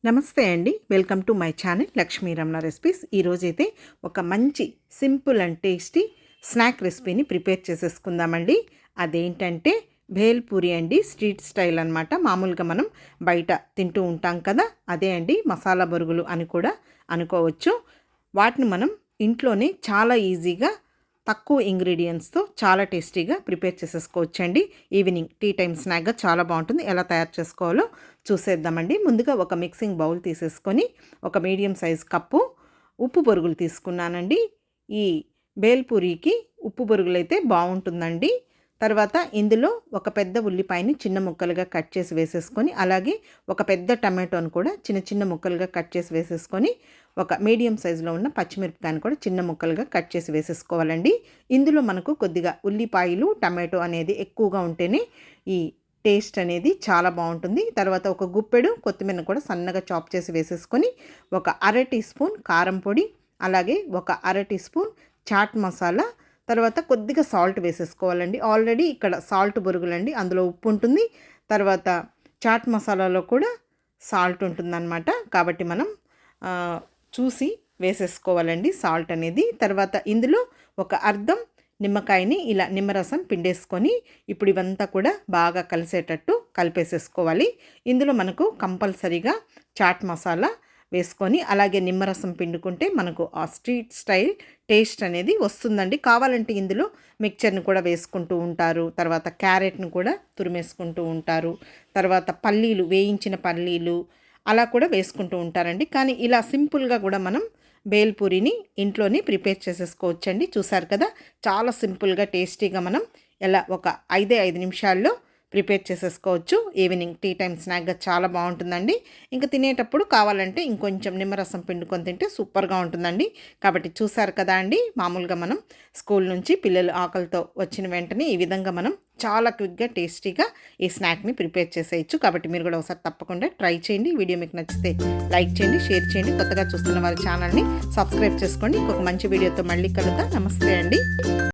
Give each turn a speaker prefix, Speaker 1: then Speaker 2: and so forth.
Speaker 1: నమస్తే అండి. Welcome to my channel Lakshmi Ramana recipes. ఈరోజైతే ఒక మంచి సింపుల్ అండ్ టేస్టీ స్నాక్ రెసిపీని ప్రిపేర్ చేసేసుకుందామండి. అదేంటంటే భేల్ పూరి అండి. స్ట్రీట్ స్టైల్ అనమాట. మామూలుగా మనం బయట తింటూ ఉంటాం కదా, అదే అండి మసాలా బొరుగులు అని కూడా అనుకోవచ్చు. వాటిని మనం ఇంట్లోనే చాలా ఈజీగా తక్కువ ఇంగ్రీడియంట్స్తో చాలా టేస్టీగా ప్రిపేర్ చేసేసుకోవచ్చండి. ఈవినింగ్ టీ టైమ్ స్నాక్గా చాలా బాగుంటుంది. ఎలా తయారు చేసుకోవాలో చూసేద్దామండి. ముందుగా ఒక మిక్సింగ్ బౌల్ తీసేసుకొని ఒక మీడియం సైజ్ కప్పు ఉప్పు బొరుగులు తీసుకున్నానండి. ఈ బేల్పూరికి ఉప్పు బొరుగులు అయితే బాగుంటుందండి. తర్వాత ఇందులో ఒక పెద్ద ఉల్లిపాయని చిన్న ముక్కలుగా కట్ చేసి వేసేసుకొని, అలాగే ఒక పెద్ద టమాటోని కూడా చిన్న చిన్న ముక్కలుగా కట్ చేసి వేసేసుకొని, ఒక మీడియం సైజులో ఉన్న పచ్చిమిరపకాయని కూడా చిన్న ముక్కలుగా కట్ చేసి వేసేసుకోవాలండి. ఇందులో మనకు కొద్దిగా ఉల్లిపాయలు టమాటో అనేది ఎక్కువగా ఉంటేనే ఈ టేస్ట్ అనేది చాలా బాగుంటుంది. తర్వాత ఒక గుప్పెడు కొత్తిమీర కూడా సన్నగా చాప్ చేసి వేసేసుకొని, ఒక అర టీ స్పూన్ కారం పొడి, అలాగే ఒక అర టీ స్పూన్ చాట్ మసాలా, తర్వాత కొద్దిగా సాల్ట్ వేసేసుకోవాలండి. ఆల్రెడీ ఇక్కడ సాల్ట్ బొరుగులండి, అందులో ఉప్పు ఉంటుంది. తర్వాత చాట్ మసాలాలో కూడా సాల్ట్ ఉంటుందన్నమాట. కాబట్టి మనం చూసి వేసేసుకోవాలండి సాల్ట్ అనేది. తర్వాత ఇందులో ఒక అర్ధం నిమ్మకాయని ఇలా నిమ్మరసం పిండేసుకొని ఇప్పుడు ఇవంతా కూడా బాగా కలిసేటట్టు కలిపేసేసుకోవాలి. ఇందులో మనకు కంపల్సరీగా చాట్ మసాలా వేసుకొని అలాగే నిమ్మరసం పిండుకుంటే మనకు ఆ స్ట్రీట్ స్టైల్ టేస్ట్ అనేది వస్తుందండి. కావాలంటే ఇందులో మిక్చర్ని కూడా వేసుకుంటూ ఉంటారు. తర్వాత క్యారెట్ని కూడా తురిమేసుకుంటూ ఉంటారు. తర్వాత పల్లీలు, వేయించిన పల్లీలు అలా కూడా వేసుకుంటూ ఉంటారండి. కానీ ఇలా సింపుల్గా కూడా మనం బేల్పూరిని ఇంట్లోనే ప్రిపేర్ చేసేసుకోవచ్చండి. చూసారు కదా, చాలా సింపుల్గా టేస్టీగా మనం ఎలా ఒక 5 నిమిషాల్లో ప్రిపేర్ చేసేసుకోవచ్చు. ఈవినింగ్ టీ టైం స్నాక్గా చాలా బాగుంటుందండి. ఇంకా తినేటప్పుడు కావాలంటే ఇంకొంచెం నిమ్మరసం పిండుకొని తింటే సూపర్గా ఉంటుందండి. కాబట్టి చూసారు కదా అండి, మామూలుగా మనం స్కూల్ నుంచి పిల్లలు ఆకలితో వచ్చిన వెంటనే ఈ విధంగా మనం చాలా క్విక్గా టేస్టీగా ఈ స్నాక్ని ప్రిపేర్ చేసేయచ్చు. కాబట్టి మీరు కూడా ఒకసారి తప్పకుండా ట్రై చేయండి. వీడియో మీకు నచ్చితే లైక్ చేయండి, షేర్ చేయండి. కొత్తగా చూస్తున్న వారి ఛానల్ని సబ్స్క్రైబ్ చేసుకోండి. ఇంకొక మంచి వీడియోతో మళ్ళీ కలుద్దాం. నమస్తే అండి.